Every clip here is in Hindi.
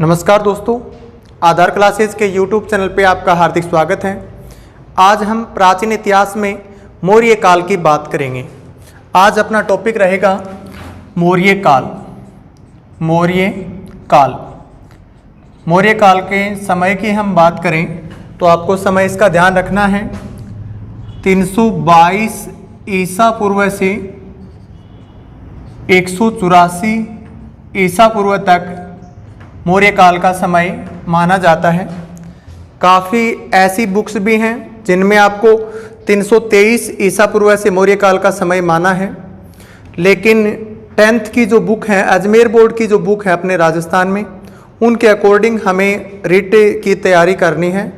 नमस्कार दोस्तों, आधार क्लासेस के YouTube चैनल पे आपका हार्दिक स्वागत है। आज हम प्राचीन इतिहास में मौर्य काल की बात करेंगे। आज अपना टॉपिक रहेगा मौर्य काल। मौर्य काल मौर्य काल के समय की हम बात करें तो आपको समय इसका ध्यान रखना है। 322 ईसा पूर्व से 184 ईसा पूर्व तक मौर्य काल का समय माना जाता है। काफ़ी ऐसी बुक्स भी हैं जिनमें आपको 323 ईसा पूर्व से मौर्य काल का समय माना है, लेकिन 10th की जो बुक है, अजमेर बोर्ड की जो बुक है अपने राजस्थान में, उनके अकॉर्डिंग हमें रिट की तैयारी करनी है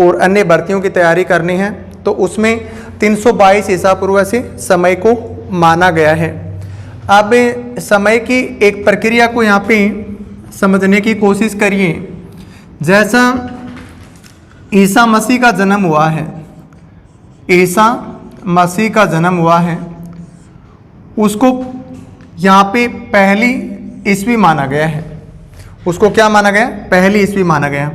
और अन्य भर्तियों की तैयारी करनी है, तो उसमें 322 ईसा पूर्व से समय को माना गया है। अब समय की एक प्रक्रिया को यहाँ पे समझने की कोशिश करिए। जैसा ईसा मसीह का जन्म हुआ है, ईसा मसीह का जन्म हुआ है, उसको यहाँ पे पहली ईस्वी माना गया है। उसको क्या माना गया? पहली ईस्वी माना गया।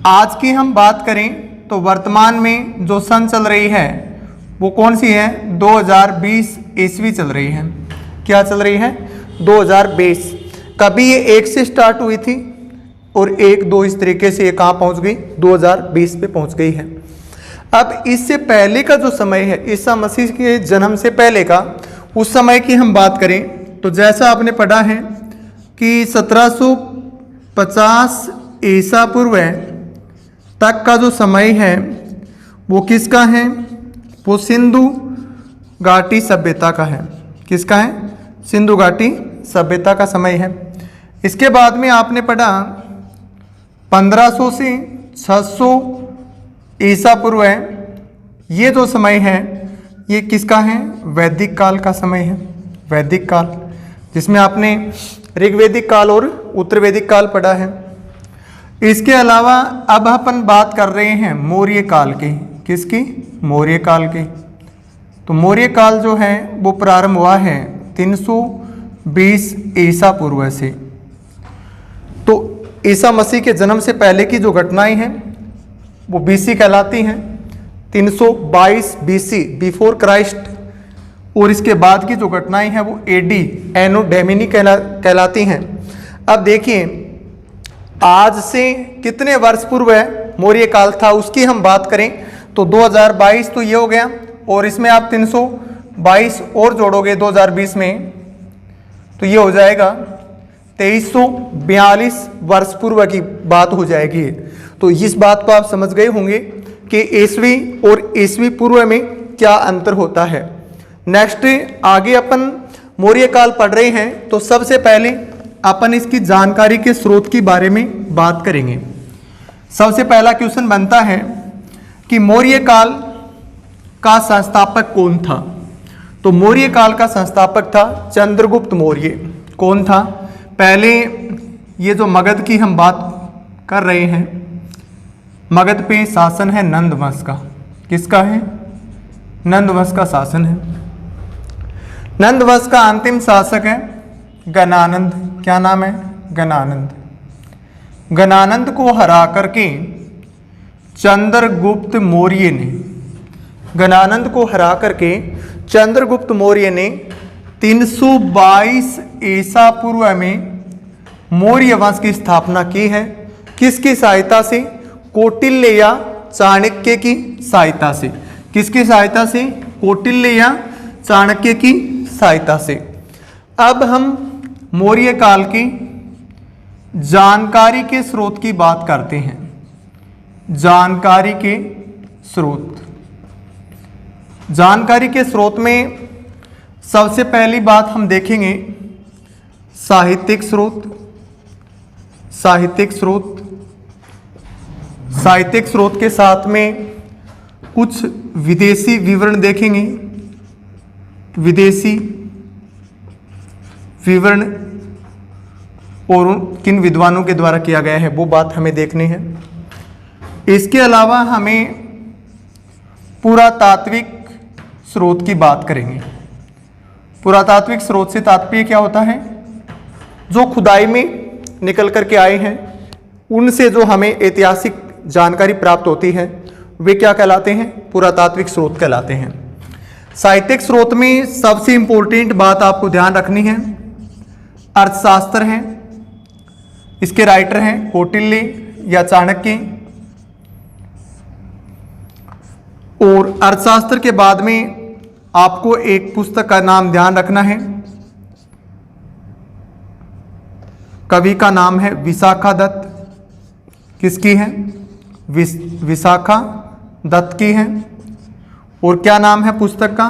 आज की हम बात करें तो वर्तमान में जो सन चल रही है वो कौन सी है? 2020 ईस्वी चल रही है। क्या चल रही है? 2020। कभी ये 1 से स्टार्ट हुई थी और 1, 2 इस तरीके से ये कहाँ पहुँच गई? 2020 पे पहुँच गई है। अब इससे पहले का जो समय है, ईसा मसीह के जन्म से पहले का, उस समय की हम बात करें तो जैसा आपने पढ़ा है कि 1750 ईसा पूर्व तक का जो समय है वो किसका है? वो सिंधु घाटी सभ्यता का है। किसका है? सिंधु घाटी सभ्यता का समय है। इसके बाद में आपने पढ़ा 1500 से 600 ईसा पूर्व, ये जो समय है ये किसका है? वैदिक काल का समय है। वैदिक काल, जिसमें आपने ऋग्वैदिक काल और उत्तर वैदिक काल पढ़ा है। इसके अलावा अब अपन बात कर रहे हैं मौर्य काल की। किसकी? मौर्य काल की। तो मौर्य काल जो है वो प्रारंभ हुआ है 320 ईसा पूर्व से। तो ईसा मसीह के जन्म से पहले की जो घटनाएं हैं वो बीसी कहलाती हैं। 322 बीसी, बिफोर क्राइस्ट, और इसके बाद की जो घटनाएं हैं वो एडी, एनो डोमिनी कहलाती हैं। अब देखिए, आज से कितने वर्ष पूर्व मौर्य काल था उसकी हम बात करें तो 2022 तो ये हो गया, और इसमें आप 322 और जोड़ोगे 2020 में तो ये हो जाएगा 2342 वर्ष पूर्व की बात हो जाएगी। तो इस बात को आप समझ गए होंगे कि ईस्वी और ईस्वी पूर्व में क्या अंतर होता है। नेक्स्ट आगे अपन मौर्य काल पढ़ रहे हैं तो सबसे पहले अपन इसकी जानकारी के स्रोत के बारे में बात करेंगे। सबसे पहला क्वेश्चन बनता है कि मौर्य काल का संस्थापक कौन था? तो मौर्य काल का संस्थापक था चंद्रगुप्त मौर्य। कौन था? पहले ये जो मगध की हम बात कर रहे हैं, मगध पे शासन है नंद वंश का। किसका है? नंद वंश का शासन है। नंद वंश का अंतिम शासक है गणानंद। क्या नाम है? गणानंद। गणानंद को हरा करके चंद्रगुप्त मौर्य ने, गणानंद को हरा करके चंद्रगुप्त मौर्य ने 322 ईसा पूर्व में मौर्य वंश की स्थापना की है। किसकी सहायता से? कौटिल्य या चाणक्य की सहायता से। किसकी सहायता से? कौटिल्य या चाणक्य की सहायता से। अब हम मौर्य काल की जानकारी के स्रोत की बात करते हैं। जानकारी के स्रोत। जानकारी के स्रोत में सबसे पहली बात हम देखेंगे साहित्यिक स्रोत। साहित्यिक स्रोत। साहित्यिक स्रोत के साथ में कुछ विदेशी विवरण देखेंगे। विदेशी विवरण और किन विद्वानों के द्वारा किया गया है वो बात हमें देखनी है। इसके अलावा हमें पुरातात्विक स्रोत की बात करेंगे। पुरातात्विक स्रोत से तात्पर्य क्या होता है? जो खुदाई में निकल करके आए हैं, उनसे जो हमें ऐतिहासिक जानकारी प्राप्त होती है वे क्या कहलाते हैं? पुरातात्विक स्रोत कहलाते हैं। साहित्यिक स्रोत में सबसे इंपॉर्टेंट बात आपको ध्यान रखनी है, अर्थशास्त्र है। इसके राइटर हैं कौटिल्य या चाणक्य। और अर्थशास्त्र के बाद में आपको एक पुस्तक का नाम ध्यान रखना है, कवि का नाम है विशाखा दत्त। किसकी है? विशाखा दत्त की है। और क्या नाम है पुस्तक का?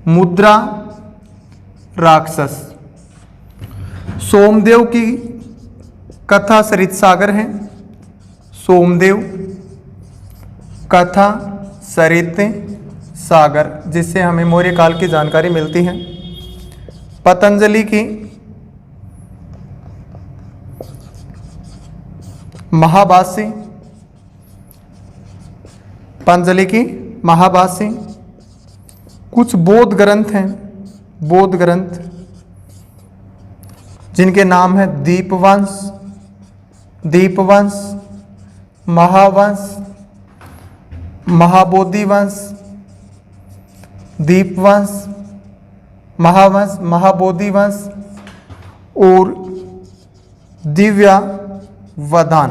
मुद्रा राक्षस। सोमदेव की कथा सरित सागर है। सोमदेव कथा सरित सागर, जिससे हमें मौर्य काल की जानकारी मिलती है। पतंजलि की महाभाष्य, पतंजलि की महाभाष्य। कुछ बौद्ध ग्रंथ हैं, बौद्ध ग्रंथ जिनके नाम है दीपवंश, दीपवंश, महावंश, महाबोधिवंश, दीपवंश, महावंश, महाबोधिवंश और दिव्यावधान।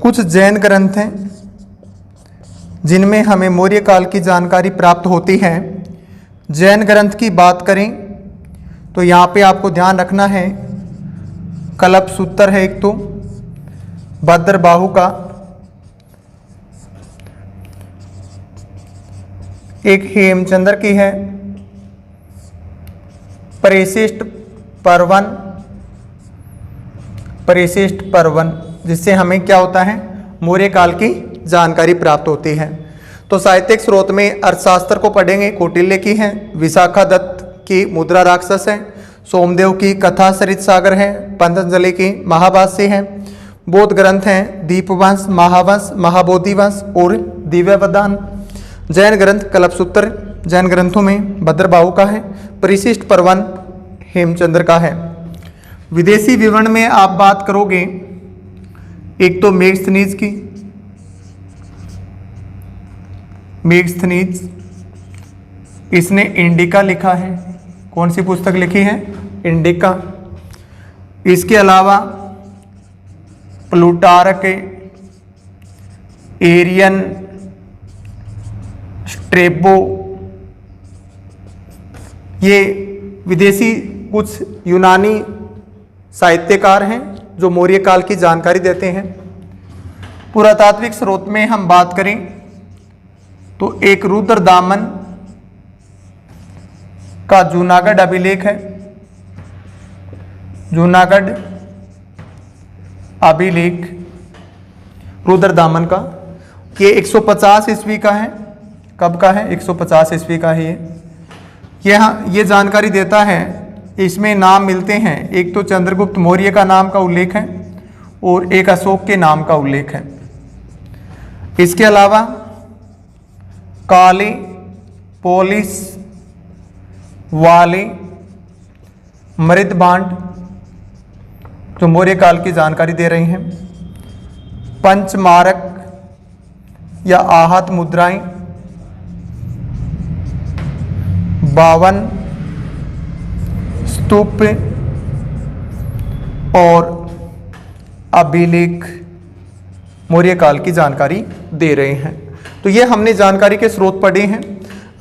कुछ जैन ग्रंथ हैं जिनमें हमें मौर्य काल की जानकारी प्राप्त होती है। जैन ग्रंथ की बात करें तो यहाँ पे आपको ध्यान रखना है, कल्पसूत्र है एक, तो भद्रबाहु का, एक हेमचंद्र की है, परिशिष्ट पर्वन, परिशिष्ट पर्वन, जिससे हमें क्या होता है? मौर्य काल की जानकारी प्राप्त होती है। तो साहित्यिक स्रोत में अर्थशास्त्र को पढ़ेंगे, कौटिल्य की है, विशाखा दत्त की मुद्रा राक्षस है, सोमदेव की कथा सरित सागर है, पतंजलि की महाभाष्य है, बौद्ध ग्रंथ हैं दीपवंश, महावंश, महाबोधिवंश और दिव्यावधान। जैन ग्रंथ कल्पसूत्र जैन ग्रंथों में भद्रबाहु का है, परिशिष्ट पर्वन हेमचंद्र का है। विदेशी विवरण में आप बात करोगे, एक तो मेगस्थनीज की, मेगस्थनीज, इसने इंडिका लिखा है। कौन सी पुस्तक लिखी है? इंडिका। इसके अलावा प्लूटार्क, एरियन, स्ट्रेबो, ये विदेशी कुछ यूनानी साहित्यकार हैं जो मौर्य काल की जानकारी देते हैं। पुरातात्विक स्रोत में हम बात करें तो एक रुद्रदामन का जूनागढ़ अभिलेख है, जूनागढ़ अभिलेख रुद्रदामन का, ये 150 ईस्वी का है। कब का है? 150 ईस्वी का है ये जानकारी देता है। इसमें नाम मिलते हैं, एक तो चंद्रगुप्त मौर्य का नाम का उल्लेख है और एक अशोक के नाम का उल्लेख है। इसके अलावा काली, पोलिस, वाली, मृदभांड जो मौर्य काल की जानकारी दे रही हैं, पंचमारक या आहत मुद्राएं, 52 स्तूप और अभिलेख मौर्य काल की जानकारी दे रहे हैं। तो ये हमने जानकारी के स्रोत पढ़े हैं।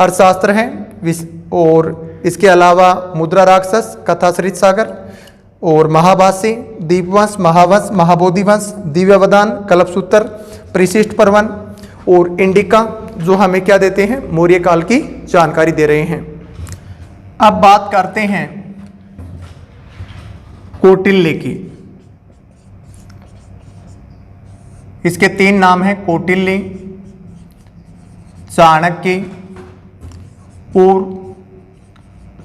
अर्थशास्त्र है और इसके अलावा मुद्रा राक्षस, कथा सरित सागर और महाभाष्य, दीपवंश, महावंश, महाबोधिवंश, दिव्यावधान, कल्पसूत्र, परिशिष्ट पर्वन और इंडिका जो हमें क्या देते हैं? मौर्य काल की जानकारी दे रहे हैं। अब बात करते हैं कौटिल्य की। इसके 3 नाम हैं, कौटिल्य, चाणक्य और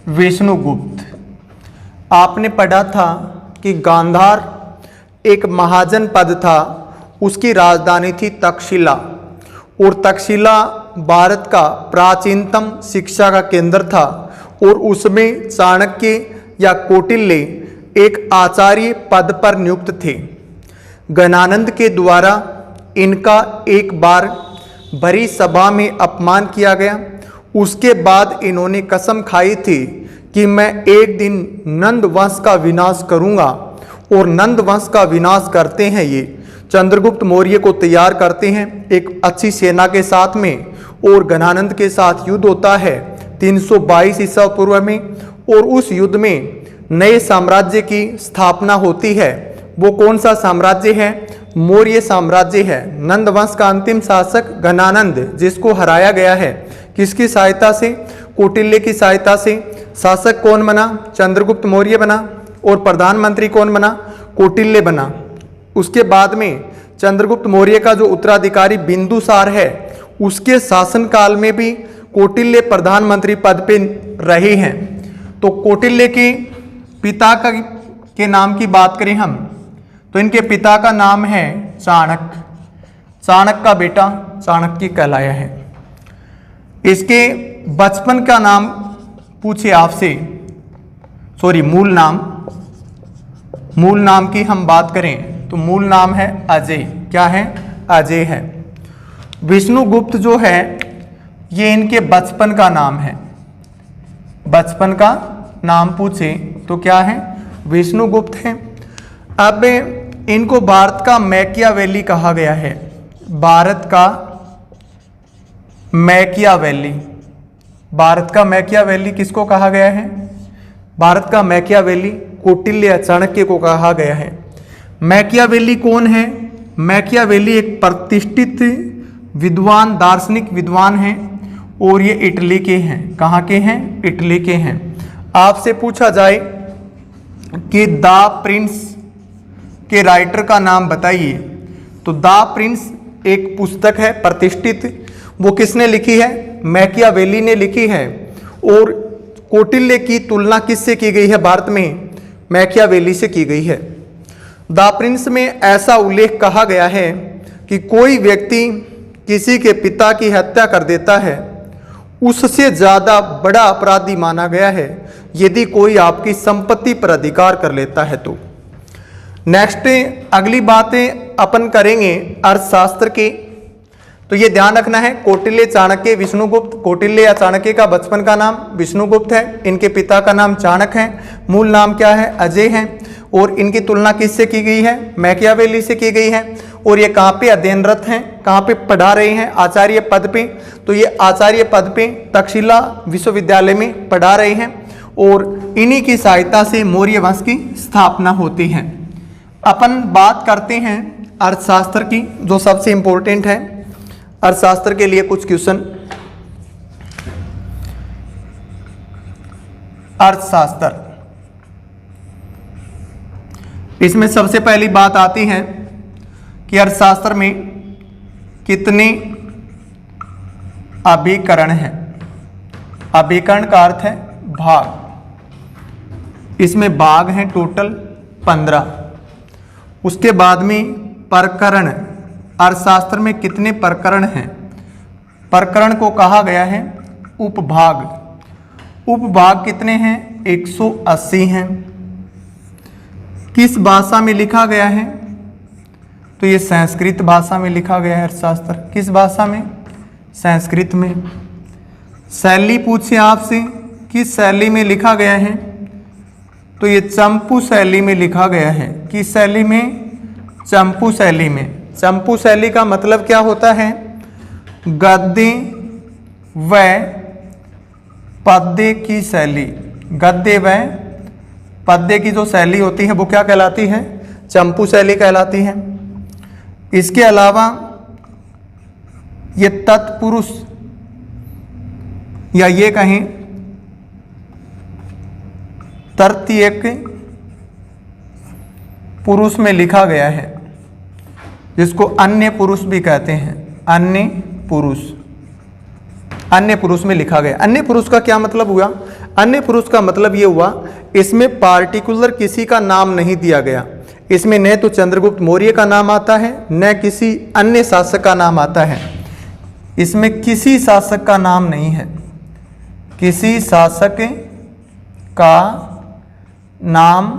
विष्णुगुप्त। आपने पढ़ा था कि गांधार एक महाजन पद था, उसकी राजधानी थी तक्षशिला और तक्षशिला भारत का प्राचीनतम शिक्षा का केंद्र था और उसमें चाणक्य या कौटिल्य एक आचार्य पद पर नियुक्त थे। गणानंद के द्वारा इनका एक बार भरी सभा में अपमान किया गया। उसके बाद इन्होंने कसम खाई थी कि मैं एक दिन नंद वंश का विनाश करूंगा, और नंद वंश का विनाश करते हैं ये चंद्रगुप्त मौर्य को तैयार करते हैं एक अच्छी सेना के साथ में, और गणानंद के साथ युद्ध होता है 322 ईसा पूर्व में, और उस युद्ध में नए साम्राज्य की स्थापना होती है। वो कौन सा साम्राज्य है? मौर्य साम्राज्य है। नंद वंश का अंतिम शासक गणानंद, जिसको हराया गया है किसकी सहायता से? कौटिल्य की सहायता से। शासक कौन बना? चंद्रगुप्त मौर्य बना। और प्रधानमंत्री कौन बना? कौटिल्य बना। उसके बाद में चंद्रगुप्त मौर्य का जो उत्तराधिकारी बिंदुसार है, उसके शासनकाल में भी कौटिल्य प्रधानमंत्री पद पे रहे हैं। तो कौटिल्य के पिता के नाम की बात करें हम, तो इनके पिता का नाम है चाणक्य। चाणक्य का बेटा चाणक्य कहलाया है। इसके बचपन का नाम पूछे आपसे, सॉरी मूल नाम की हम बात करें तो मूल नाम है अजय। क्या है? अजय है। विष्णुगुप्त जो है ये इनके बचपन का नाम है। बचपन का नाम पूछे तो क्या है? विष्णुगुप्त है। अब इनको भारत का मैकियावेली कहा गया है। भारत का मैकियावेली। भारत का मैकियावेली किसको कहा गया है? भारत का मैकियावेली कौटिल्य चाणक्य को कहा गया है। मैकियावेली कौन है? मैकियावेली एक प्रतिष्ठित विद्वान, दार्शनिक विद्वान हैं, और ये इटली के हैं। कहाँ के हैं? इटली के हैं। आपसे पूछा जाए कि द प्रिंस के राइटर का नाम बताइए, तो द प्रिंस एक पुस्तक है प्रतिष्ठित। वो किसने लिखी है? मैकियावेली ने लिखी है। और कौटिल्य की तुलना किससे की गई है भारत में? मैकियावेली से की गई है। द प्रिंस में ऐसा उल्लेख कहा गया है कि कोई व्यक्ति किसी के पिता की हत्या कर देता है, उससे ज़्यादा बड़ा अपराधी माना गया है यदि कोई आपकी संपत्ति पर अधिकार कर लेता है तो। नेक्स्ट अगली बातें अपन करेंगे अर्थशास्त्र की। तो ये ध्यान रखना है, कौटिल्य, चाणक्य, विष्णुगुप्त। कौटिल्य या चाणक्य का बचपन का नाम विष्णुगुप्त है। इनके पिता का नाम चाणक्य है। मूल नाम क्या है? अजय है। और इनकी तुलना किससे की गई है? मैकियावेली से की गई है। और ये कहाँ पे अध्ययनरत हैं? कहाँ पे पढ़ा रहे हैं? आचार्य पद पे। तो ये आचार्य पद पे तक्षशिला विश्वविद्यालय में पढ़ा रहे हैं, और इन्हीं की सहायता से मौर्य वंश की स्थापना होती है। अपन बात करते हैं अर्थशास्त्र की, जो सबसे इंपॉर्टेंट है। अर्थशास्त्र के लिए कुछ क्वेश्चन। अर्थशास्त्र, इसमें सबसे पहली बात आती है कि अर्थशास्त्र में कितने अभिकरण हैं? अभिकरण का अर्थ है भाग। इसमें भाग हैं टोटल 15। उसके बाद में प्रकरण। अर्थशास्त्र में कितने प्रकरण हैं? प्रकरण को कहा गया है उपभाग। उपभाग कितने हैं? 180 हैं। किस भाषा में लिखा गया है? तो ये संस्कृत भाषा में लिखा गया है अर्थशास्त्र। किस भाषा में? संस्कृत में। शैली पूछे आपसे, किस शैली में लिखा गया है? तो ये चंपू शैली में लिखा गया है। किस शैली में? चंपू शैली में। चंपू शैली का मतलब क्या होता है? गद्य व पद्य की शैली। गद्य व पद्य की जो शैली होती है वो क्या कहलाती है? चंपू शैली कहलाती है। इसके अलावा ये तत्पुरुष, या ये कहें तृतीयक पुरुष में लिखा गया है, जिसको अन्य पुरुष भी कहते हैं। अन्य पुरुष, अन्य पुरुष में लिखा गया। अन्य पुरुष का क्या मतलब हुआ? अन्य पुरुष का मतलब ये हुआ, इसमें पार्टिकुलर किसी का नाम नहीं दिया गया। इसमें न तो चंद्रगुप्त मौर्य का नाम आता है, न किसी अन्य शासक का नाम आता है। इसमें किसी शासक का नाम नहीं है। किसी शासक का नाम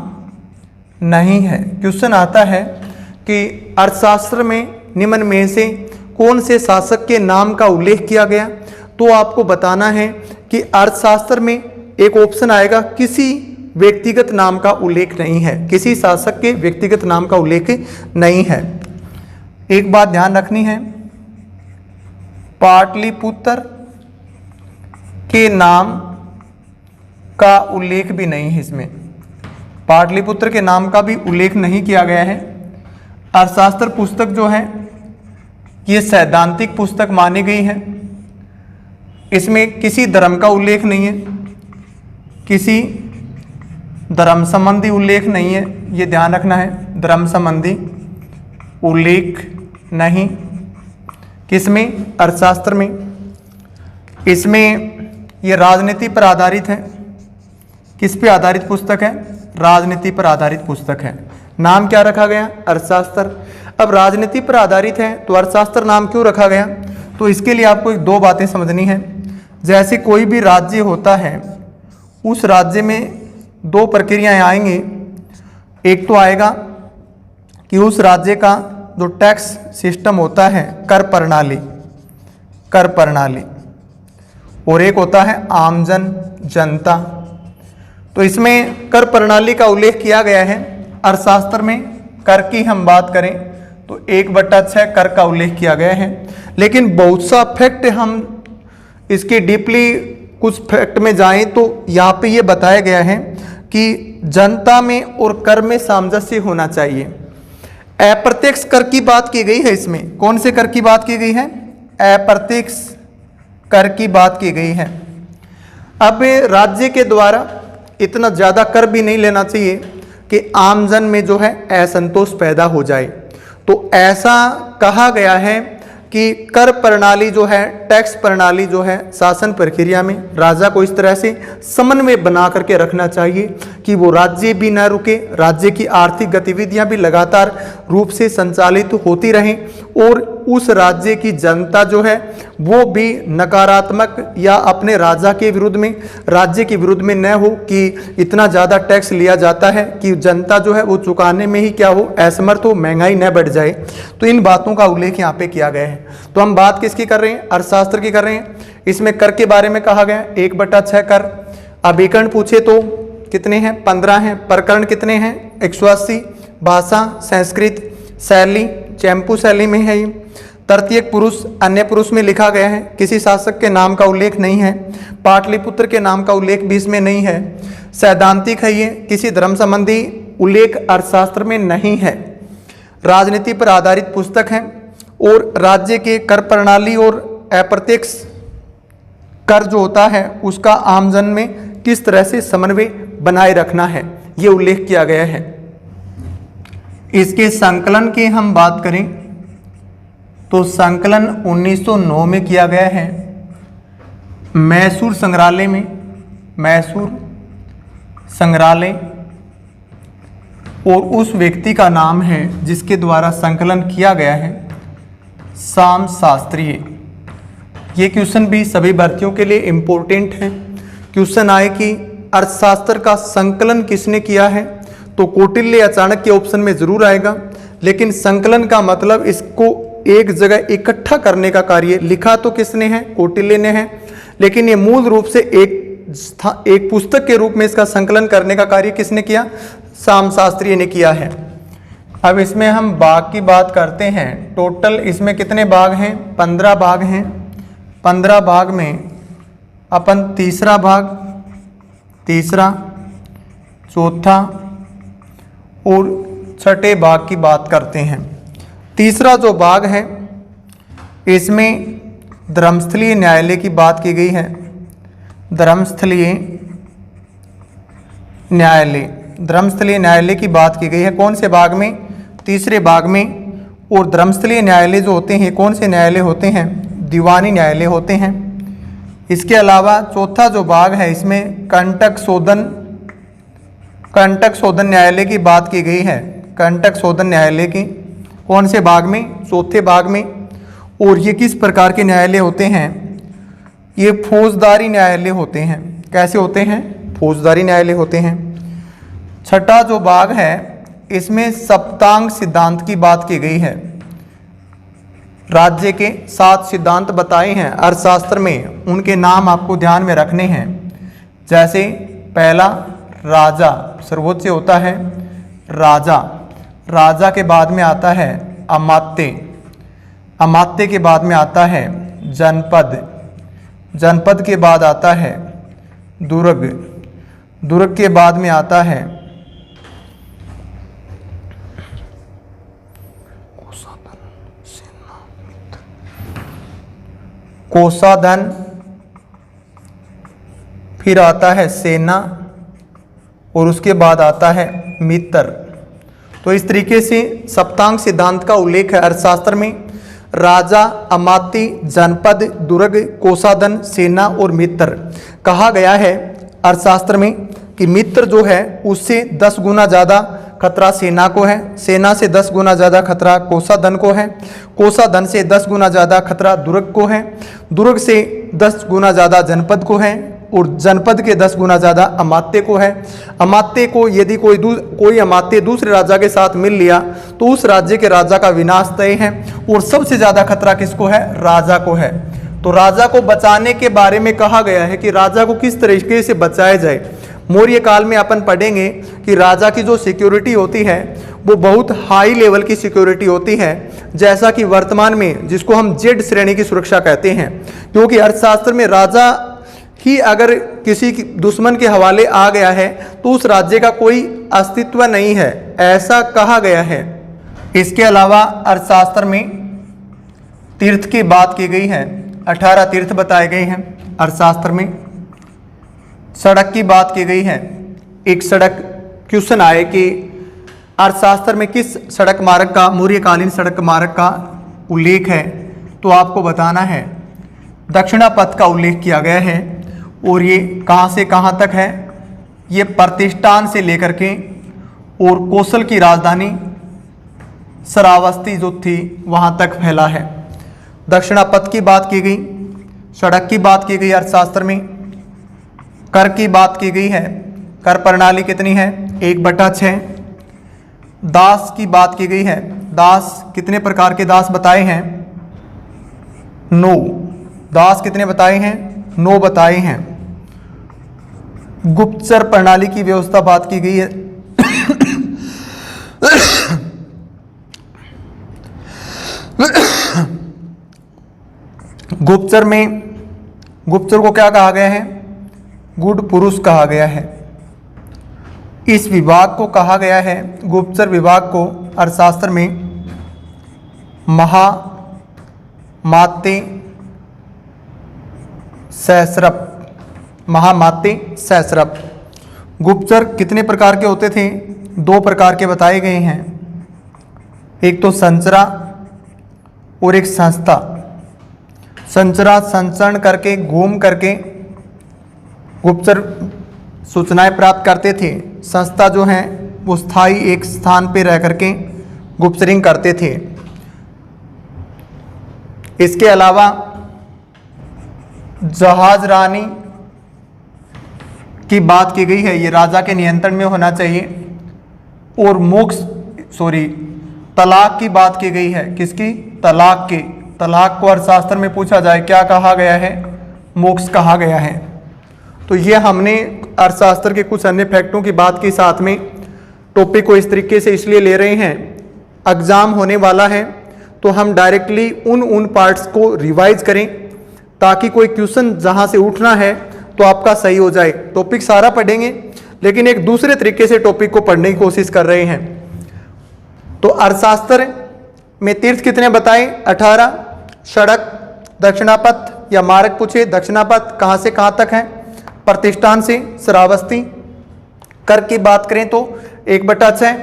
नहीं है। क्वेश्चन आता है कि अर्थशास्त्र में निम्न में से कौन से शासक के नाम का उल्लेख किया गया, तो आपको बताना है कि अर्थशास्त्र में एक ऑप्शन आएगा किसी व्यक्तिगत नाम का उल्लेख नहीं है, किसी शासक के व्यक्तिगत नाम का उल्लेख नहीं है। एक बात ध्यान रखनी है, पाटलिपुत्र के नाम का उल्लेख भी नहीं है, इसमें पाटलिपुत्र के नाम का भी उल्लेख नहीं किया गया है। अर्थशास्त्र पुस्तक जो है ये सैद्धांतिक पुस्तक मानी गई है, इसमें किसी धर्म का उल्लेख नहीं है, किसी धर्म संबंधी उल्लेख नहीं है, ये ध्यान रखना है, धर्म संबंधी उल्लेख नहीं। किसमें? अर्थशास्त्र में। इसमें ये राजनीति पर आधारित है। किस पे आधारित पुस्तक है? राजनीति पर आधारित पुस्तक है। नाम क्या रखा गया? अर्थशास्त्र। अब राजनीति पर आधारित है तो अर्थशास्त्र नाम क्यों रखा गया? तो इसके लिए आपको दो बातें समझनी है। जैसे कोई भी राज्य होता है, उस राज्य में दो प्रक्रियाएं आएंगी। एक तो आएगा कि उस राज्य का जो टैक्स सिस्टम होता है, कर प्रणाली, और एक होता है आमजन, जनता। तो इसमें कर प्रणाली का उल्लेख किया गया है। अर्थशास्त्र में कर की हम बात करें तो 1/6 कर का उल्लेख किया गया है, लेकिन बहुत सा फैक्ट हम इसके डीपली कुछ फैक्ट में जाएं तो यहाँ पे ये बताया गया है कि जनता में और कर में सामंजस्य होना चाहिए। अप्रत्यक्ष कर की बात की गई है। इसमें कौन से कर की बात की गई है? अप्रत्यक्ष कर की बात की गई है। अब राज्य के द्वारा इतना ज़्यादा कर भी नहीं लेना चाहिए कि आमजन में जो है असंतोष पैदा हो जाए। तो ऐसा कहा गया है कि कर प्रणाली जो है, टैक्स प्रणाली जो है, शासन प्रक्रिया में राजा को इस तरह से समन्वय बना करके रखना चाहिए कि वो राज्य भी न रुके, राज्य की आर्थिक गतिविधियां भी लगातार रूप से संचालित होती रहें और उस राज्य की जनता जो है वो भी नकारात्मक या अपने राजा के विरुद्ध में, राज्य के विरुद्ध में न हो कि इतना ज़्यादा टैक्स लिया जाता है कि जनता जो है वो चुकाने में ही क्या हो, असमर्थ हो, महंगाई न बढ़ जाए। तो इन बातों का उल्लेख यहाँ पे किया गया है। तो हम बात किसकी कर रहे हैं? अर्थशास्त्र की कर रहे हैं। इसमें कर के बारे में कहा गया 1/6 कर। अभिकरण पूछे तो कितने हैं? 15 हैं। प्रकरण कितने हैं? 180। भाषा संस्कृत, शैली चैंपू शैली में है। तृतीयक पुरुष अन्य पुरुष में लिखा गया है। किसी शासक के नाम का उल्लेख नहीं है। पाटलिपुत्र के नाम का उल्लेख भी इसमें नहीं है। सैद्धांतिक है ये, किसी धर्म संबंधी उल्लेख अर्थशास्त्र में नहीं है। राजनीति पर आधारित पुस्तक है और राज्य के कर प्रणाली और अप्रत्यक्ष कर जो होता है उसका आमजन में किस तरह से समन्वय बनाए रखना है, ये उल्लेख किया गया है। इसके संकलन की हम बात करें तो संकलन 1909 में किया गया है मैसूर संग्रहालय में। मैसूर संग्रहालय, और उस व्यक्ति का नाम है जिसके द्वारा संकलन किया गया है श्याम शास्त्री। ये क्वेश्चन भी सभी भर्तियों के लिए इम्पोर्टेंट है। क्वेश्चन आए कि अर्थशास्त्र का संकलन किसने किया है, तो कौटिल्य या चाणक्य ऑप्शन में जरूर आएगा, लेकिन संकलन का मतलब इसको एक जगह इकट्ठा करने का कार्य लिखा तो किसने है? कौटिल्य ने है, लेकिन ये मूल रूप से एक पुस्तक के रूप में इसका संकलन करने का कार्य किसने किया? श्याम शास्त्री ने किया है। अब इसमें हम बाघ की बात करते हैं। टोटल इसमें कितने बाघ हैं? 15 बाघ हैं। 15 बाघ में अपन तीसरा भाग, तीसरा, चौथा और छठे भाग की बात करते हैं। तीसरा जो भाग है इसमें धर्मस्थलीय न्यायालय की बात की गई है। धर्मस्थलीय न्यायालय की बात की गई है। कौन से भाग में? तीसरे भाग में। और धर्मस्थलीय न्यायालय जो होते हैं कौन से न्यायालय होते हैं? दीवानी न्यायालय होते हैं। इसके अलावा चौथा जो भाग है इसमें कंटक शोधन न्यायालय की बात की गई है। कंटक शोधन न्यायालय की कौन से भाग में? चौथे भाग में। और ये किस प्रकार के न्यायालय होते हैं? ये फौजदारी न्यायालय होते हैं। कैसे होते हैं? फौजदारी न्यायालय होते हैं। छठा जो भाग है इसमें सप्तांग सिद्धांत की बात की गई है। राज्य के 7 सिद्धांत बताए हैं अर्थशास्त्र में, उनके नाम आपको ध्यान में रखने हैं। जैसे पहला, राजा सर्वोच्च होता है राजा। राजा के बाद में आता है अमात्य। अमात्य के बाद में आता है जनपद। जनपद के बाद आता है दुर्ग। दुर्ग के बाद में आता है कोषाधन, फिर आता है सेना और उसके बाद आता है मित्र। तो इस तरीके से सप्तांग सिद्धांत का उल्लेख है अर्थशास्त्र में। राजा, अमात्य, जनपद, दुर्ग, कोषाधन, सेना और मित्र कहा गया है अर्थशास्त्र में कि मित्र जो है उससे 10 गुना ज़्यादा खतरा सेना को है, सेना से 10 गुना ज़्यादा खतरा कोषाधन को है, कोषाधन से 10 गुना ज़्यादा खतरा दुर्ग को है, दुर्ग से 10 गुना ज़्यादा जनपद को है और जनपद के 10 गुना ज़्यादा अमात्य को है। अमात्य को यदि कोई अमात्य दूसरे राजा के साथ मिल लिया तो उस राज्य के राजा का विनाश तय है। और सबसे ज़्यादा खतरा किसको है? राजा को है। तो राजा को बचाने के बारे में कहा गया है कि राजा को किस तरीके से बचाया जाए। मौर्य काल में अपन पढ़ेंगे कि राजा की जो सिक्योरिटी होती है वो बहुत हाई लेवल की सिक्योरिटी होती है, जैसा कि वर्तमान में जिसको हम जेड श्रेणी की सुरक्षा कहते हैं। क्योंकि अर्थशास्त्र में राजा ही अगर किसी दुश्मन के हवाले आ गया है तो उस राज्य का कोई अस्तित्व नहीं है, ऐसा कहा गया है। इसके अलावा अर्थशास्त्र में तीर्थ की बात की गई है, 18 तीर्थ बताए गए हैं अर्थशास्त्र में। सड़क की बात की गई है। एक सड़क क्वेश्चन आए कि अर्थशास्त्र में किस सड़क मार्ग का, मौर्यकालीन सड़क मार्ग का उल्लेख है, तो आपको बताना है दक्षिणा पथ का उल्लेख किया गया है। और ये कहाँ से कहाँ तक है? ये प्रतिष्ठान से लेकर के और कौशल की राजधानी श्रावस्ती जो थी वहाँ तक फैला है। दक्षिणा पथ की बात की गई, सड़क की बात की गई अर्थशास्त्र में। कर की बात की गई है, कर प्रणाली कितनी है? 1/6। दास की बात की गई है, दास कितने प्रकार के दास बताए हैं? 9। दास कितने बताए हैं? 9 बताए हैं। गुप्तचर प्रणाली की व्यवस्था बात की गई है। गुप्तचर में, गुप्तचर को क्या कहा गया है? गुड पुरुष कहा गया है। इस विभाग को कहा गया है, गुप्तचर विभाग को अर्थशास्त्र में महामात्य सहस्रप। महामात्य सहस्रप। गुप्तचर कितने प्रकार के होते थे? 2 प्रकार के बताए गए हैं। एक तो संचरा और एक संस्था। संचरा संचरण करके, घूम करके गुप्तचर सूचनाएं प्राप्त करते थे। संस्था जो है वो स्थायी एक स्थान पे रह करके गुप्तचरिंग करते थे। इसके अलावा जहाज रानी की बात की गई है, ये राजा के नियंत्रण में होना चाहिए। और तलाक की बात की गई है। किसकी? तलाक की। तलाक को अर्थशास्त्र में पूछा जाए क्या कहा गया है? मोक्ष कहा गया है। तो ये हमने अर्थशास्त्र के कुछ अन्य फैक्टों की बात की, साथ में टॉपिक को इस तरीके से इसलिए ले रहे हैं, एग्जाम होने वाला है तो हम डायरेक्टली उन पार्ट्स को रिवाइज करें ताकि कोई क्वेश्चन जहां से उठना है तो आपका सही हो जाए। टॉपिक सारा पढ़ेंगे लेकिन एक दूसरे तरीके से टॉपिक को पढ़ने की कोशिश कर रहे हैं। तो अर्थशास्त्र में तीर्थ कितने बताए? 18। सड़क, दक्षिणापथ या मार्ग पूछे, दक्षिणापथ कहाँ से कहाँ तक है? प्रतिष्ठान से श्रावस्ती। कर की बात करें तो 1/6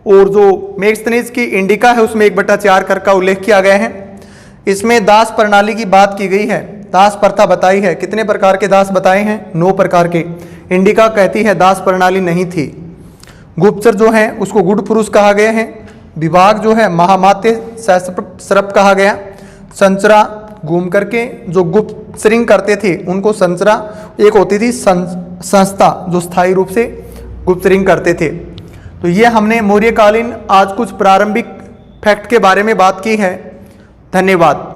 और जो मेघस्तनीज की इंडिका है उसमें 1/4 कर का उल्लेख किया गया है। इसमें दास प्रणाली की बात की गई है, दास प्रथा बताई है। कितने प्रकार के दास बताए हैं? 9 प्रकार के। इंडिका कहती है दास प्रणाली नहीं थी। गुप्तचर जो है उसको गुड पुरुष कहा गया है। विभाग जो है महामात्य सहस्रप कहा गया। संचरा घूम करके जो गुप्तचरिंग करते थे उनको संचरा। एक होती थी संस्था जो स्थायी रूप से गुप्त रिंग करते थे। तो ये हमने मौर्यकालीन आज कुछ प्रारंभिक फैक्ट के बारे में बात की है। धन्यवाद।